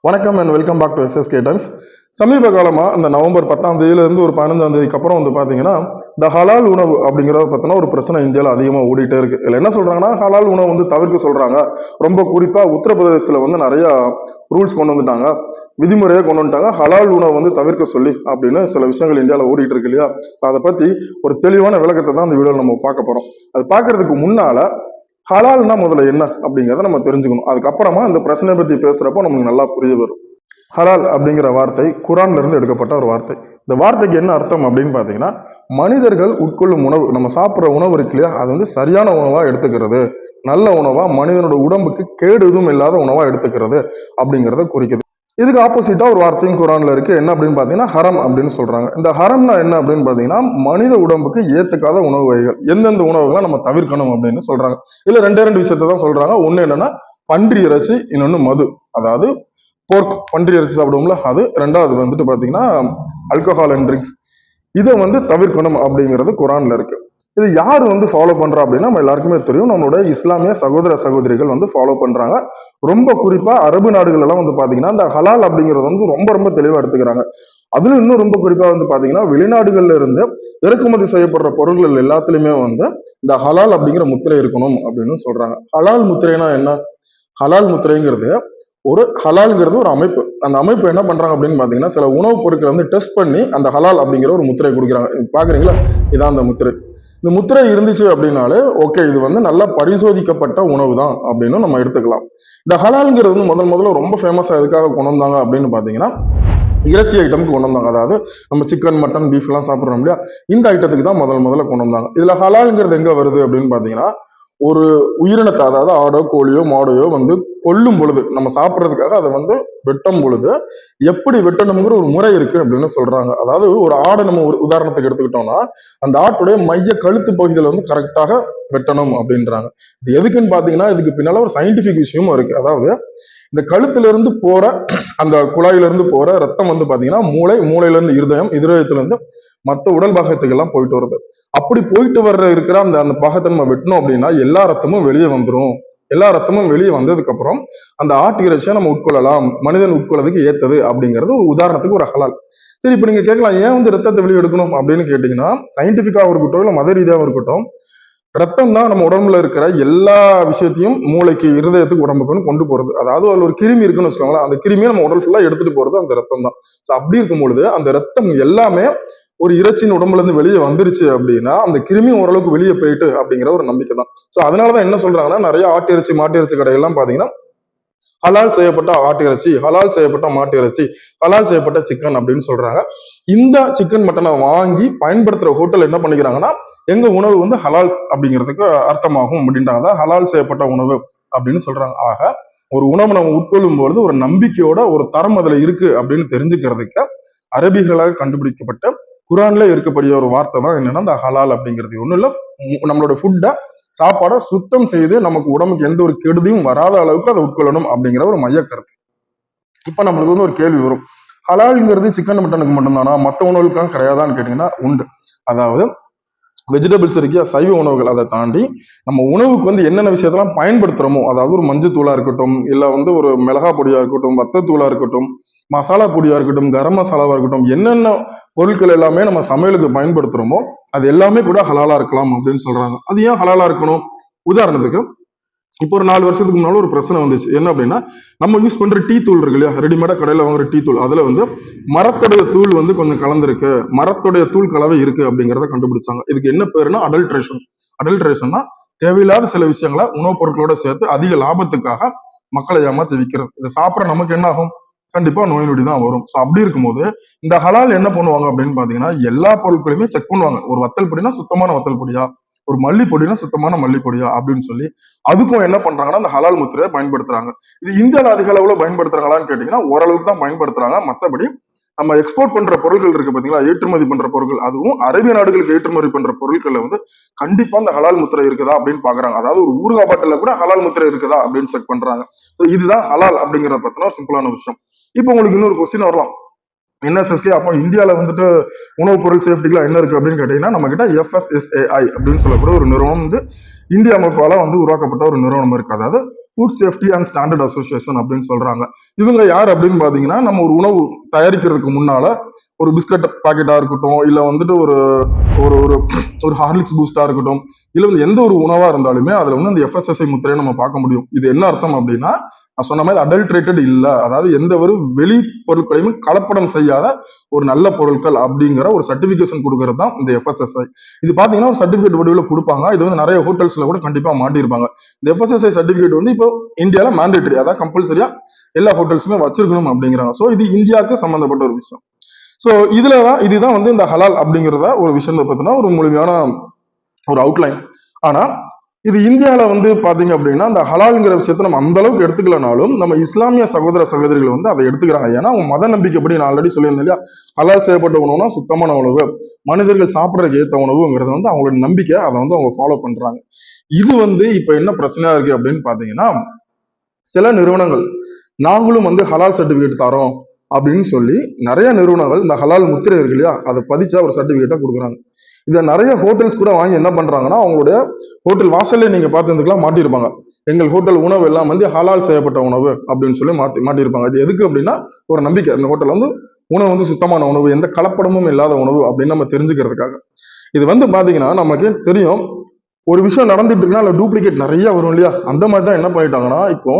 வணக்கம் and welcome back to SSK Times. சமீப காலமாக அந்த நவம்பர் 10ஆம் தேதியிலேருந்து ஒரு 15ஆம் தேதிக்கு அப்புறம் பார்த்தீங்கன்னா இந்த ஹலால் உணவு அப்படிங்கிறத பார்த்தோன்னா ஒரு பிரச்சனை இந்தியாவில் அதிகமாக ஓடிட்டே இருக்கு. இல்லை என்ன சொல்றாங்கன்னா ஹலால் உணவு தவிர்க்க சொல்றாங்க. ரொம்ப குறிப்பாக உத்தரப்பிரதேசத்தில் நிறைய ரூல்ஸ் கொண்டு வந்துட்டாங்க, விதிமுறையை கொண்டு வந்துட்டாங்க, ஹலால் உணவு தவிர்க்க சொல்லி அப்படின்னு சில விஷயங்கள் இந்தியாவில் ஓடிட்டு இருக்கு இல்லையா. அதை பற்றி ஒரு தெளிவான விளக்கத்தை தான் இந்த வீடியோவில் நம்ம பார்க்க போகிறோம். அது பார்க்கறதுக்கு முன்னால ஹலால்னா முதல்ல என்ன அப்படிங்கிறத நம்ம தெரிஞ்சுக்கணும். அதுக்கப்புறமா இந்த பிரச்சனையை பத்தி பேசுறப்போ நமக்கு நல்லா புரிய வரும். ஹலால் அப்படிங்கிற வார்த்தை குரான்ல இருந்து எடுக்கப்பட்ட ஒரு வார்த்தை. இந்த வார்த்தைக்கு என்ன அர்த்தம் அப்படின்னு பாத்தீங்கன்னா, மனிதர்கள் உட்கொள்ளும் உணவு, நம்ம சாப்பிட்ற உணவு இருக்கு இல்லையா, அது சரியான உணவா எடுத்துக்கிறது, நல்ல உணவா, மனிதனோட உடம்புக்கு கேடு எதுவும் இல்லாத உணவா எடுத்துக்கிறது அப்படிங்கிறத குறிக்குது. இதுக்கு ஆப்போசிட்டா ஒரு வார்த்தையும் குரான்ல இருக்கு. என்ன அப்படின்னு பாத்தீங்கன்னா ஹரம் அப்படின்னு சொல்றாங்க. இந்த ஹரம்னா என்ன அப்படின்னு பாத்தீங்கன்னா, மனித உடம்புக்கு ஏத்துக்காத உணவு வகைகள், எந்தெந்த உணவுகளை நம்ம தவிர்க்கணும் அப்படின்னு சொல்றாங்க. இதுல ரெண்டு விஷயத்த தான் சொல்றாங்க. ஒண்ணு என்னன்னா பன்றி இறைச்சி, இன்னொன்னு மது. அதாவது போர்க், பன்றி இறைச்சி சாப்பிடுவோம்ல அது. ரெண்டாவது பாத்தீங்கன்னா ஆல்கஹால் அண்ட் ட்ரிங்க்ஸ். இதை தவிர்க்கணும் அப்படிங்கிறது குரான்ல இருக்கு. இது யார் ஃபாலோ பண்றா அப்படின்னா நம்ம எல்லாருக்குமே தெரியும், நம்மளோட இஸ்லாமிய சகோதர சகோதரிகள் ஃபாலோ பண்றாங்க. ரொம்ப குறிப்பா அரபு நாடுகள் எல்லாம் பாத்தீங்கன்னா இந்த ஹலால் அப்படிங்கிறது ரொம்ப ரொம்ப தெளிவா எடுத்துக்கிறாங்க. அதுல இன்னும் ரொம்ப குறிப்பா பாத்தீங்கன்னா வெளிநாடுகள்ல இருந்து இறக்குமதி செய்யப்படுற பொருள்கள் எல்லாத்துலயுமே இந்த ஹலால் அப்படிங்கிற முத்திரை இருக்கணும் அப்படின்னு சொல்றாங்க. ஹலால் முத்திரைனா என்ன? ஹலால் முத்திரைங்கிறது ஹலால்ங்கிறது ஒரு அமைப்பு. அந்த அமைப்பு என்ன பண்றாங்க அப்படின்னு பாத்தீங்கன்னா, சில உணவுப் பொருட்களை டெஸ்ட் பண்ணி அந்த ஹலால் அப்படிங்கிற ஒரு முத்திரை கொடுக்குறாங்க. பாக்குறீங்களா, இதான் அந்த முத்திரை. இந்த முத்திரை இருந்துச்சு அப்படின்னாலே ஓகே, இது நல்லா பரிசோதிக்கப்பட்ட உணவு தான் அப்படின்னு நம்ம எடுத்துக்கலாம். இந்த ஹலால்ங்கிறது முதல்ல ரொம்ப ஃபேமஸா எதுக்காக கொண்டு வந்தாங்க அப்படின்னு பாத்தீங்கன்னா, இறைச்சி ஐட்டமுக்கு கொண்டு வந்தாங்க. அதாவது நம்ம சிக்கன், மட்டன், பீஃப் எல்லாம் சாப்பிட்றோம் இல்லையா, இந்த ஐட்டத்துக்கு தான் முதல்ல கொண்டு வந்தாங்க. இதுல ஹலால்ங்கிறது எங்க வருது அப்படின்னு பாத்தீங்கன்னா, ஒரு உயிரினத்தை, அதாவது ஆடோ கோழியோ மாடையோ கொல்லும் பொழுது, நம்ம சாப்பிட்றதுக்காக அதை வெட்டும் பொழுது எப்படி வெட்டணுங்கிற ஒரு முறை இருக்கு அப்படின்னு சொல்றாங்க. அதாவது ஒரு ஆடை நம்ம ஒரு உதாரணத்துக்கு எடுத்துக்கிட்டோம்னா, அந்த ஆட்டுடைய மைய கழுத்து பகுதியில் கரெக்டாக வெட்டணும் அப்படின்றாங்க. இது எதுக்குன்னு பாத்தீங்கன்னா, இதுக்கு பின்னால ஒரு சயின்டிபிக் விஷயமும் இருக்கு. அதாவது இந்த கழுத்துல இருந்து போற, அந்த குழாயில இருந்து போற ரத்தம் பாத்தீங்கன்னா மூளையில இருந்து இருதயம், இருதயத்துல இருந்து மற்ற உடல் பாகத்துக்கு எல்லாம் போயிட்டு வருது. அப்படி போயிட்டு இருக்கிற அந்த பாகத்தை நம்ம வெட்டணும் அப்படின்னா எல்லா ரத்தமும் வெளியே வந்துடும். எல்லா ரத்தமும் வெளியே வந்ததுக்கு அப்புறம் அந்த ஆட்டு இறைச்சியை நம்ம உட்கொள்ளலாம், மனிதன் உட்கொள்ளதுக்கு ஏத்தது அப்படிங்கிறது ஒரு உதாரணத்துக்கு ஒரு ஹலால். சரி, இப்ப நீங்க கேட்கலாம், ஏன் ரத்தத்தை வெளியே எடுக்கணும் அப்படின்னு கேட்டீங்கன்னா, சயின்டிபிக்காவும் இருக்கட்டும் இல்ல மத ரீதியாகவும் இருக்கட்டும், ரத்தம் தான் நம்ம உடம்புல இருக்கிற எல்லா விஷயத்தையும் மூளைக்கு, இருதயத்துக்கு, உடம்புக்குன்னு கொண்டு போறது. அதாவது அதுல ஒரு கிருமி இருக்குன்னு வச்சுக்கோங்களேன், அந்த கிருமியை நம்ம உடல் ஃபுல்லா எடுத்துட்டு போறது அந்த ரத்தம் தான். ஸோ அப்படி இருக்கும் பொழுது அந்த ரத்தம் எல்லாமே ஒரு இறைச்சியின் உடம்புல இருந்து வெளியே வந்துருச்சு அப்படின்னா அந்த கிருமி ஓரளவுக்கு வெளியே போயிட்டு அப்படிங்கிற ஒரு நம்பிக்கை தான். ஸோ அதனாலதான் என்ன சொல்றாங்கன்னா, நிறைய ஆட்டு இறைச்சி, மாட்டு இறைச்சி கடைகள்லாம் பாத்தீங்கன்னா ஹலால் செய்யப்பட்ட ஆட்டு இறைச்சி, ஹலால் செய்யப்பட்ட மாட்டு இறைச்சி, ஹலால் செய்யப்பட்ட சிக்கன் அப்படின்னு சொல்றாங்க. இந்த சிக்கன் மட்டனை வாங்கி பயன்படுத்துற ஹோட்டல் என்ன பண்ணிக்கிறாங்கன்னா, எங்க உணவு ஹலால் அப்படிங்கிறதுக்கு அர்த்தமாகும் அப்படின்றாங்க. ஹலால் செய்யப்பட்ட உணவு அப்படின்னு சொல்றாங்க. ஆக ஒரு உணவு நம்ம உட்கொள்ளும் பொழுது ஒரு நம்பிக்கையோட ஒரு தரம் அதுல இருக்கு அப்படின்னு தெரிஞ்சுக்கிறதுக்கு அரபிகளாக கண்டுபிடிக்கப்பட்ட குரான்ல இருக்கக்கூடிய ஒரு வார்த்தை தான் என்னன்னா இந்த ஹலால் அப்படிங்கிறது. ஒண்ணும் இல்ல, நம்மளோட ஃபுட்டை, சாப்பாடை சுத்தம் செய்து நமக்கு உடம்புக்கு எந்த ஒரு கெடுதியும் வராத அளவுக்கு அதை உட்கொள்ளணும் அப்படிங்கிற ஒரு மைய கருத்து. இப்ப நம்மளுக்கு ஒரு கேள்வி வரும், ஹலால்ங்கிறது சிக்கன் மட்டனுக்கு மட்டும்தானா, மற்ற உணவுகளுக்கெல்லாம் கிடையாதான்னு கேட்டீங்கன்னா உண்டு. அதாவது வெஜிடபிள்ஸ் இருக்கியா, சைவ உணவுகள், அதை தாண்டி நம்ம உணவுக்கு என்னென்ன விஷயத்தெல்லாம் பயன்படுத்துறோமோ, அதாவது ஒரு மஞ்சள் தூளா இருக்கட்டும், இல்ல ஒரு மிளகா பொடியா இருக்கட்டும், வத்தத்தூளா இருக்கட்டும், மசாலா பொடியா இருக்கட்டும், கரம் மசாலாவா இருக்கட்டும், என்னென்ன பொருட்கள் எல்லாமே நம்ம சமையலுக்கு பயன்படுத்துறோமோ அது எல்லாமே கூட ஹலாலா இருக்கலாம் அப்படின்னு சொல்றாங்க. அது ஏன் ஹலாலா இருக்கணும்? உதாரணத்துக்கு இப்போ ஒரு 4 வருஷத்துக்கு முன்னால ஒரு பிரச்சனை வந்துச்சு. என்ன அப்படின்னா, நம்ம யூஸ் பண்ற டீ தூள் இருக்கு இல்லையா, ரெடிமேடா கடையில வாங்குற டீ தூள், அதுல மரத்துடைய தூள் கொஞ்சம் கலந்துருக்கு, மரத்துடைய தூள் கலவை இருக்கு அப்படிங்கிறத கண்டுபிடிச்சாங்க. இதுக்கு என்ன பேருன்னா அடல்ட்ரேஷன். அடல்ட்ரேஷன்னா தேவையில்லாத சில விஷயங்களை உணவுப் பொருட்களோட சேர்த்து அதிக லாபத்துக்காக மக்களை ஏமாத்தி விற்கிறது. இதை சாப்பிட்ற நமக்கு என்ன ஆகும்? கண்டிப்பா நோய் நொடி தான் வரும். ஸோ அப்படி இருக்கும்போது இந்த ஹலால் என்ன பண்ணுவாங்க அப்படின்னு பாத்தீங்கன்னா, எல்லா பொருட்களையுமே செக் பண்ணுவாங்க. ஒரு வத்தல் பொடினா சுத்தமான வத்தல் பொடியா, ஒரு மல்லி பொடினா சுத்தமான மல்லி பொடியா அப்படின்னு சொல்லி அதுக்கும் என்ன பண்றாங்கன்னா அந்த ஹலால் முத்திரையை பயன்படுத்துறாங்க. இது இந்தியாவில் அதிக அளவுல பயன்படுத்துறாங்களான்னு கேட்டீங்கன்னா ஓரளவுக்கு தான் பயன்படுத்துறாங்க. மற்றபடி நம்ம எக்ஸ்போர்ட் பண்ற பொருட்கள் இருக்கு பாத்தீங்களா, ஏற்றுமதி பண்ற பொருட்கள், அதுவும் அரேபிய நாடுகளுக்கு ஏற்றுமதி பண்ற பொருட்கள்ல கண்டிப்பா இந்த ஹலால் முத்திரை இருக்குதா அப்படின்னு பாக்குறாங்க. அதாவது ஒரு ஊறுகாய் பாட்டில கூட ஹலால் முத்திரை இருக்குதா அப்படின்னு செக் பண்றாங்க. இதுதான் ஹலால் அப்படிங்கிறத பத்தின ஒரு சிம்பிளான விஷயம். இப்போ உங்களுக்கு இன்னொரு கொஸ்டின் வரலாம், என்எஸ்எஸ்கே, அப்போ இந்தியாவில உணவுப் பொருள் சேஃப்டிக்குலாம் என்ன இருக்கு அப்படின்னு கேட்டீங்கன்னா, நம்ம கிட்ட FSSAI அப்படின்னு சொல்லக்கூடிய ஒரு நிறுவனம் இந்திய அமைப்பால வந்து உருவாக்கப்பட்ட ஒரு நிறுவனம் இருக்கு. அதாவது food safety and standard association அப்படின்னு சொல்றாங்க. இவங்க யார் அப்படின்னு பாத்தீங்கன்னா, நம்ம ஒரு உணவு தயாரிக்கிறதுக்கு முன்னால ஒரு பிஸ்கட் பாக்கெட்டா இருக்கட்டும், இல்ல வந்துட்டு ஒரு ஒரு ஒரு ஒரு ஹார்லிக்ஸ் பூஸ்டா இருக்கட்டும், இல்ல வந்து எந்த ஒரு உணவா இருந்தாலுமே அதுல வந்து அந்த FSSAI முத்திரையை நம்ம பார்க்க முடியும். இது என்ன அர்த்தம் அப்படின்னா, நான் சொன்ன மாதிரி அடல்ட்ரேட்டட் இல்ல, அதாவது எந்த ஒரு வெளி பொருட்களையும் கலப்படம் செய்யாத ஒரு நல்ல பொருட்கள் அப்படிங்கிற ஒரு சர்டிபிகேஷன் கொடுக்கறது தான் இந்த FSSAI. இது பாத்தீங்கன்னா ஒரு சர்டிபிகேட் வடிவில் கொடுப்பாங்க. இது வந்து நிறைய ஹோட்டல்ஸ்ல கூட கண்டிப்பா மாட்டிருப்பாங்க. இந்த FSSAI சர்டிபிகேட் வந்து இப்போ இந்தியால மேண்டேட்டரி, அதாவது கம்பல்சரியா எல்லா ஹோட்டல்ஸுமே வச்சிருக்கணும் அப்படிங்கிறாங்க. சோ இது இந்தியாவுக்கு சம்பந்தப்பட்ட ஒரு விஷயம். சோ இதுதான் வந்து இந்த ஹலால் அப்படிங்கிறத ஒரு விஷயத்தை பத்தின ஒரு முழுமையான ஒரு அவுட்லைன். ஆனா இது இந்தியால வந்து பாத்தீங்க அப்படின்னா அந்த ஹலால்ங்கிற விஷயத்த நம்ம அந்த அளவுக்கு எடுத்துக்கலனாலும் நம்ம இஸ்லாமிய சகோதர சகோதரிகள் வந்து அதை எடுத்துக்கிறாங்க. ஏன்னா அவங்க மத நம்பிக்கைப்படி நான் ஆல்ரெடி சொல்லியிருந்தேன் இல்லையா, ஹலால் செய்யப்பட்ட உணவுனா சுத்தமான உணவு, மனிதர்கள் சாப்பிடறதுக்கு ஏற்ற உணவுங்கிறது வந்து அவங்களோட நம்பிக்கை, அதை வந்து அவங்க ஃபாலோ பண்றாங்க. இது வந்து இப்ப என்ன பிரச்சனையா இருக்கு அப்படின்னு பாத்தீங்கன்னா, சில நிறுவனங்கள் நாங்களும் வந்து ஹலால் சர்டிபிகேட் தரோம் அப்படின்னு சொல்லி நிறைய நிறுவனங்கள் இந்த ஹலால் முத்திரை இருக்கு இல்லையா, அதை பதிச்சா ஒரு சர்டிபிகேட்டா கொடுக்குறாங்க. இதை நிறைய ஹோட்டல்ஸ் கூட வாங்கி என்ன பண்றாங்கன்னா, அவங்களுடைய ஹோட்டல் வாசல்ல நீங்க பார்த்துக்கலாம் மாட்டிருப்பாங்க, எங்கள் ஹோட்டல் உணவு எல்லாம் வந்து ஹலால் செய்யப்பட்ட உணவு அப்படின்னு சொல்லி மாட்டிருப்பாங்க. இது எதுக்கு அப்படின்னா ஒரு நம்பிக்கை, இந்த ஹோட்டல் வந்து உணவு வந்து சுத்தமான உணவு, எந்த கலப்படமும் இல்லாத உணவு அப்படின்னு நம்ம தெரிஞ்சுக்கிறதுக்காக. இது வந்து பாத்தீங்கன்னா நமக்கு தெரியும், ஒரு விஷயம் நடந்துட்டு இருக்குன்னா அதுல டூப்ளிகேட் நிறைய வரும் இல்லையா, அந்த மாதிரி தான் என்ன பண்ணிட்டாங்கன்னா இப்போ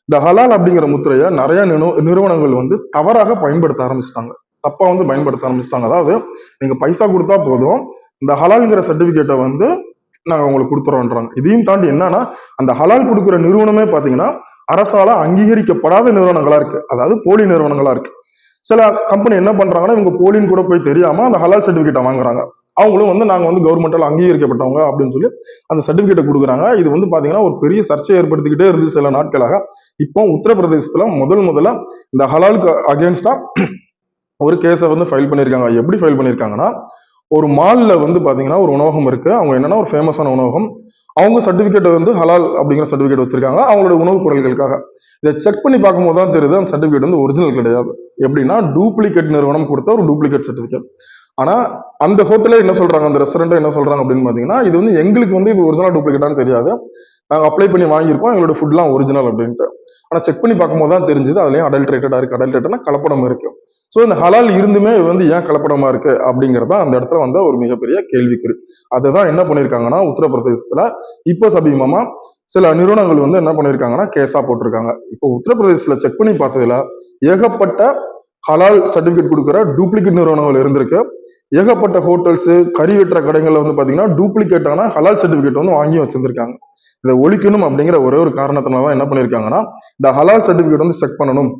இந்த ஹலால் அப்படிங்கிற முத்திரையை நிறைய நிறுவனங்கள் வந்து தவறாக பயன்படுத்த ஆரம்பிச்சிட்டாங்க, தப்பா வந்து பயன்படுத்த ஆரம்பிச்சிட்டாங்க. அதாவது நீங்க பைசா கொடுத்தா போதும், இந்த ஹலால்ங்கிற சர்டிபிகேட்டை வந்து நாங்க உங்களுக்கு கொடுத்துறோம்ன்றாங்க. இதையும் தாண்டி என்னன்னா, அந்த ஹலால் கொடுக்குற நிறுவனமே பாத்தீங்கன்னா அரசால அங்கீகரிக்கப்படாத நிறுவனங்களா இருக்கு, அதாவது போலி நிறுவனங்களா இருக்கு. சில கம்பெனி என்ன பண்றாங்கன்னா, இவங்க போலின்னு கூட போய் தெரியாம அந்த ஹலால் சர்டிபிகேட்டை வாங்குறாங்க. அவங்களும் வந்து நாங்க வந்து கவர்மெண்டால அங்கீகரிக்கப்பட்டவங்க அப்படின்னு சொல்லி அந்த சர்டிபிகேட்டை கொடுக்குறாங்க. இது வந்து பாத்தீங்கன்னா ஒரு பெரிய சர்ச்சையை ஏற்படுத்திக்கிட்டே இருந்து சில நாட்களாக. இப்போ உத்தரப்பிரதேசத்துல முதல்ல இந்த ஹலாலுக்கு அகேன்ஸ்டா ஒரு கேஸை வந்து ஃபைல் பண்ணியிருக்காங்க. எப்படி ஃபைல் பண்ணியிருக்காங்கன்னா, ஒரு மால்ல வந்து பாத்தீங்கன்னா ஒரு உணவகம் இருக்கு, அவங்க என்னன்னா ஒரு ஃபேமஸான உணவகம், அவங்க சர்டிபிகேட் வந்து ஹலால் அப்படிங்கிற சர்டிபிகேட் வச்சிருக்காங்க அவங்களோட உணவுப் பொருட்களுக்காக. இதை செக் பண்ணி பார்க்கும்போது தான் தெரியுது அந்த சர்டிபிகேட் வந்து ஒரிஜினல் கிடையாது. எப்படின்னா டூப்ளிகேட் நிறுவனம் கொடுத்த ஒரு டூப்ளிகேட் சர்டிபிகேட். ஆனா அந்த ஹோட்டலே என்ன சொல்றாங்க, அந்த ரெஸ்டாரண்ட் என்ன சொல்றாங்க அப்படின்னு பாத்தீங்கன்னா, இது வந்து எங்களுக்கு வந்து இது ஒரிஜினல் டூப்ளிகேட்டான்னு தெரியாது, நாங்க அப்ளை பண்ணி வாங்கியிருக்கோம், எங்களோட ஃபுட்லாம் ஒரிஜினல் அப்படின்ட்டு. ஆனா செக் பண்ணி பார்க்கும்போது தான் தெரிஞ்சது அதுலயும் அடல்ட்ரேட்டடா இருக்கு, அடல்ட்ரேட்டட்னா கலப்படம் இருக்கு. ஸோ இந்த ஹலால் இருந்துமே வந்து ஏன் கலப்படமா இருக்கு அப்படிங்கறத அந்த இடத்துல வந்து ஒரு மிகப்பெரிய கேள்விக்குறி. அதுதான் என்ன பண்ணிருக்காங்கன்னா உத்தரப்பிரதேசத்துல இப்போ சமீபமா சில நிறுவனங்கள் வந்து என்ன பண்ணிருக்காங்கன்னா கேஸா போட்டிருக்காங்க. இப்போ உத்தரப்பிரதேசத்துல செக் பண்ணி பார்த்ததுல ஏகப்பட்ட ஹலால் சர்டிபிகேட் கொடுக்குற டூப்ளிகேட் நிறுவனங்கள் இருந்திருக்கு. ஏகப்பட்ட ஹோட்டல்ஸ், கறி வெட்டுற கடைகள்ல வந்து பாத்தீங்கன்னா டூப்ளிகேட்டான ஹலால் சர்டிபிகேட் வந்து வாங்கி வச்சிருந்திருக்காங்க. இதை ஒழிக்கணும் அப்படிங்கிற ஒரே ஒரு காரணத்தினால என்ன பண்ணிருக்காங்கன்னா, இந்த ஹலால் சர்டிபிகேட் வந்து செக் பண்ணணும்,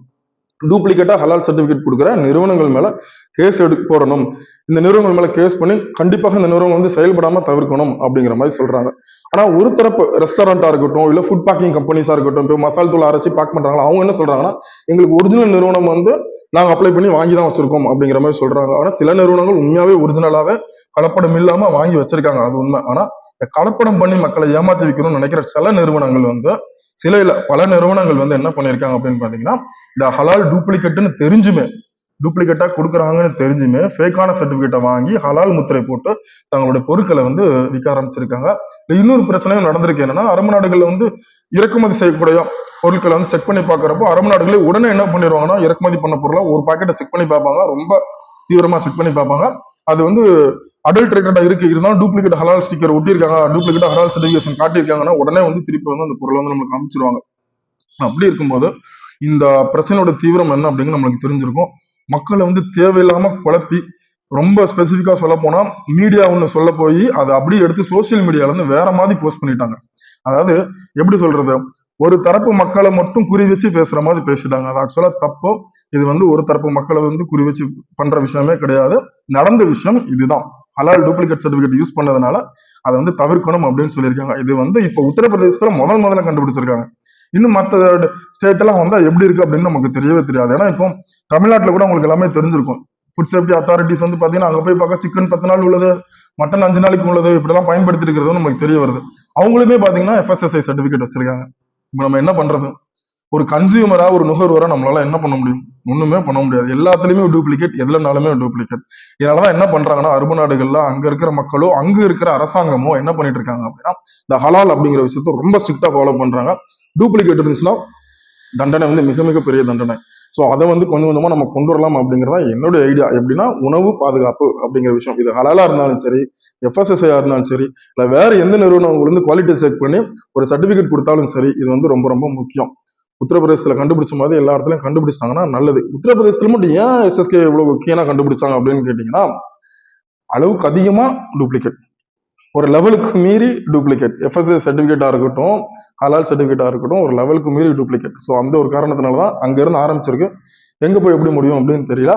டூப்ளிகேட்டா ஹலால் சர்டிபிகேட் கொடுக்குற நிறுவனங்கள் மேல கேஸ் போடணும், இந்த நிறுவனங்கள் மேல கேஸ் பண்ணி கண்டிப்பாக இந்த நிறுவனம் வந்து செயல்படாம தவிர்க்கணும் அப்படிங்கிற மாதிரி சொல்றாங்க. ஆனா ஒரு தரப்பு ரெஸ்டாரண்டா இருக்கட்டும், இல்ல ஃபுட் பேக்கிங் கம்பெனிஸா இருக்கட்டும், இப்போ மசால் தூள் அரைச்சி பேக் பண்றாங்களா, அவங்க என்ன சொல்றாங்கன்னா, எங்களுக்கு ஒரிஜினல் நிறுவனம் வந்து நாங்க அப்ளை பண்ணி வாங்கி தான் வச்சிருக்கோம் அப்படிங்கிற மாதிரி சொல்றாங்க. ஆனா சில நிறுவனங்கள் உண்மையாவே ஒரிஜினலாவே கலப்படம் இல்லாம வாங்கி வச்சிருக்காங்க, அது உண்மை. ஆனா இந்த கலப்படம் பண்ணி மக்களை ஏமாத்தி வைக்கணும்னு நினைக்கிற சில நிறுவனங்கள் வந்து பல நிறுவனங்கள் வந்து என்ன பண்ணிருக்காங்க அப்படின்னு பாத்தீங்கன்னா, இந்த ஹலால் டூப்ளிகேட்னு தெரிஞ்சுமே, டூப்ளிகேட்டா கொடுக்குறாங்கன்னு தெரிஞ்சுமே ஃபேக்கான சர்டிபிகேட்டை வாங்கி ஹலால் முத்திரை போட்டு தங்களுடைய பொருட்களை வந்து விற்க ஆரம்பிச்சிருக்காங்க. இன்னொரு பிரச்சனையும் நடந்திருக்கு, என்னன்னா அரபு நாடுகள்ல வந்து இறக்குமதி செய்யக்கூடிய பொருட்களை வந்து செக் பண்ணி பாக்குறப்போ அரபு நாடுகளே உடனே என்ன பண்ணிடுவாங்கன்னா, இறக்குமதி பண்ண பொருளை ஒரு பாக்கெட்டை செக் பண்ணி பார்ப்பாங்க, ரொம்ப தீவிரமா செக் பண்ணி பார்ப்பாங்க, அது வந்து அடல்ட்ரேட்டடா இருக்கு, இருந்தாலும் டூப்ளிகேட் ஹலால் ஸ்டிக்கர் ஒட்டியிருக்காங்க, டூப்ளிகேட் ஹலால் சர்டிபிகேஷன் காட்டியிருக்காங்கன்னா உடனே வந்து திருப்பி வந்து அந்த பொருளை வந்து நமக்கு அமைச்சிருவாங்க. அப்படி இருக்கும்போது இந்த பிரச்சனையோட தீவிரம் என்ன அப்படிங்கிறது நம்மளுக்கு தெரிஞ்சிருக்கும். மக்களை வந்து தேவையில்லாம குழப்பி, ரொம்ப ஸ்பெசிபிக்கா சொல்ல போனா மீடியா ஒண்ணு சொல்ல போய் அதை அப்படியே எடுத்து சோசியல் மீடியால இருந்து வேற மாதிரி போஸ்ட் பண்ணிட்டாங்க. அதாவது எப்படி சொல்றது, ஒரு தரப்பு மக்களை மட்டும் குறி வச்சு பேசுற மாதிரி பேசிட்டாங்க. அது ஆக்சுவலா தப்போ, இது வந்து ஒரு தரப்பு மக்களை வந்து குறி வச்சு பண்ற விஷயமே கிடையாது, நடந்த விஷயம் இதுதான். ஹலால் டூப்ளிகேட் சர்டிபிகேட் யூஸ் பண்ணதுனால அதை வந்து தவிர்க்கணும் அப்படின்னு சொல்லியிருக்காங்க. இது வந்து இப்போ உத்தரப்பிரதேசத்துல முதல்ல கண்டுபிடிச்சிருக்காங்க. இன்னும் மற்ற ஸ்டேட் எல்லாம் வந்தா எப்படி இருக்கு அப்படின்னு நமக்கு தெரியவே தெரியாது. ஏன்னா இப்போ தமிழ்நாட்டுல கூட உங்களுக்கு எல்லாமே தெரிஞ்சிருக்கும், ஃபுட் சேஃப்டி அத்தாரிட்டிஸ் வந்து பாத்தீங்கன்னா அங்க போய் பார்க்க சிக்கன் 10 நாள் உள்ளது, மட்டன் 5 நாளைக்கு உள்ளது, இப்படி எல்லாம் பயன்படுத்தி இருக்கிறது நமக்கு தெரிய வருது. அவங்களுமே பாத்தீங்கன்னா FSSAI சர்டிபிகேட் வச்சிருக்காங்க. இப்ப நம்ம என்ன பண்றது? ஒரு கன்சியூமரா ஒரு நுகர்வோரா நம்மளால என்ன பண்ண முடியும்? ஒண்ணுமே பண்ண முடியாது. எல்லாத்துலயுமே டூப்ளிகேட், எதுலனாலுமே டூப்ளிகேட். இதனாலதான் என்ன பண்றாங்கன்னா அரபு நாடுகள்ல அங்க இருக்கிற மக்களோ அங்க இருக்கிற அரசாங்கமோ என்ன பண்ணிட்டு இருக்காங்க அப்படின்னா இந்த ஹலால் அப்படிங்கிற விஷயத்த ரொம்ப ஸ்ட்ரிக்டா ஃபாலோ பண்றாங்க. டூப்ளிகேட் இருந்துச்சுன்னா தண்டனை வந்து மிக மிக பெரிய தண்டனை. ஸோ அதை வந்து கொஞ்சம் கொஞ்சமா நம்ம கொண்டு வரலாம் அப்படிங்கிறதா என்னுடைய ஐடியா. எப்படின்னா உணவு பாதுகாப்பு அப்படிங்கிற விஷயம், இது ஹலாலா இருந்தாலும் சரி, எஃப்எஸ்எஸ்ஐயா இருந்தாலும் சரி, இல்ல வேற எந்த நிறுவனம் வந்து குவாலிட்டி செக் பண்ணி ஒரு சர்டிபிகேட் கொடுத்தாலும் சரி, இது வந்து ரொம்ப ரொம்ப முக்கியம். உத்தரப்பிரதேசத்துல கண்டுபிடிச்ச மாதிரி எல்லா இடத்துலயும் கண்டுபிடிச்சிட்டாங்கன்னா நல்லது. உத்தரப்பிரதேசத்துல மட்டும் ஏன் எஸ்எஸ்கே இவ்வளவு கீழா கண்டுபிடிச்சாங்க அப்படின்னு கேட்டீங்கன்னா அளவுக்கு அதிகமா டூப்ளிகேட், ஒரு லெவலுக்கு மீறி டூப்ளிகேட். எஃப்எஸ்ஐ சர்டிபிகேட்டா இருக்கட்டும், ஹலால் சர்டிபிகேட்டா இருக்கட்டும், ஒரு லெவலுக்கு மீறி டூப்ளிகேட். ஸோ அந்த ஒரு காரணத்தினாலதான் அங்க இருந்து ஆரம்பிச்சிருக்கு. எங்க போய் எப்படி முடியும் அப்படின்னு தெரியல.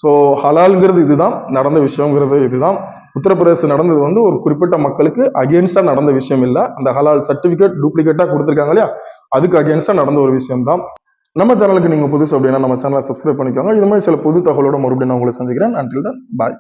ஸோ ஹலால்ங்கிறது இதுதான், நடந்த விஷயங்கிறது இதுதான். உத்தரப்பிரதேச நடந்தது வந்து ஒரு குறிப்பிட்ட மக்களுக்கு அகேன்ஸ்டா நடந்த விஷயம் இல்ல. அந்த ஹலால் சர்டிபிகேட் டூப்ளிகேட்டா கொடுத்திருக்காங்க இல்லையா, அதுக்கு அகேன்ஸ்டா நடந்த ஒரு விஷயம் தான். நம்ம சேனலுக்கு நீங்க புதுசு அப்படின்னா நம்ம சேனலை சப்ஸ்கிரைப் பண்ணிக்கோங்க. இது மாதிரி சில புது தகவலோட மறுபடியும் நான் உங்களை சந்திக்கிறேன். அன்டில் தென் பாய்.